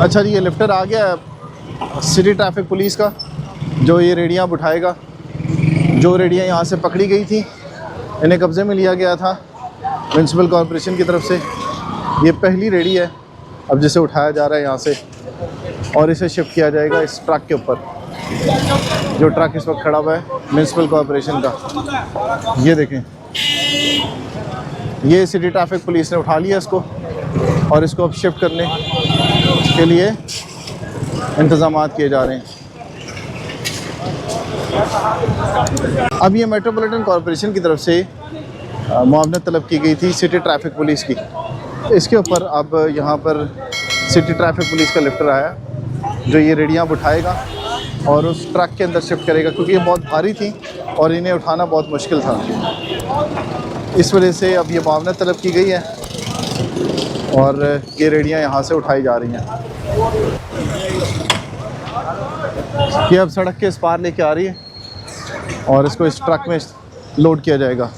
अच्छा जी, ये लिफ्टर आ गया है सिटी ट्रैफिक पुलिस का, जो ये रेडियाँ अब उठाएगा। जो रेडियाँ यहाँ से पकड़ी गई थी, इन्हें कब्ज़े में लिया गया था म्यूनसिपल कॉरपोरेशन की तरफ से। ये पहली रेडी है अब जिसे उठाया जा रहा है यहाँ से, और इसे शिफ्ट किया जाएगा इस ट्रक के ऊपर, जो ट्रक इस वक्त खड़ा हुआ है म्यूनसिपल कॉरपोरेशन का। ये देखें, ये सिटी ट्रैफिक पुलिस ने उठा लिया इसको, और इसको अब शिफ्ट करने के लिए इंतज़ाम किए जा रहे हैं। अब ये मेट्रोपॉलिटन कॉरपोरेशन की तरफ से मुआवनत तलब की गई थी सिटी ट्रैफिक पुलिस की। इसके ऊपर अब यहाँ पर सिटी ट्रैफिक पुलिस का लिफ्टर आया, जो ये रेडियाँ उठाएगा और उस ट्रक के अंदर शिफ्ट करेगा, क्योंकि ये बहुत भारी थी और इन्हें उठाना बहुत मुश्किल था। इस वजह से अब ये मुआवनत तलब की गई है और ये रेडियाँ यहाँ से उठाई जा रही हैं। ये अब सड़क के इस पार लेके आ रही है और इसको इस ट्रक में लोड किया जाएगा।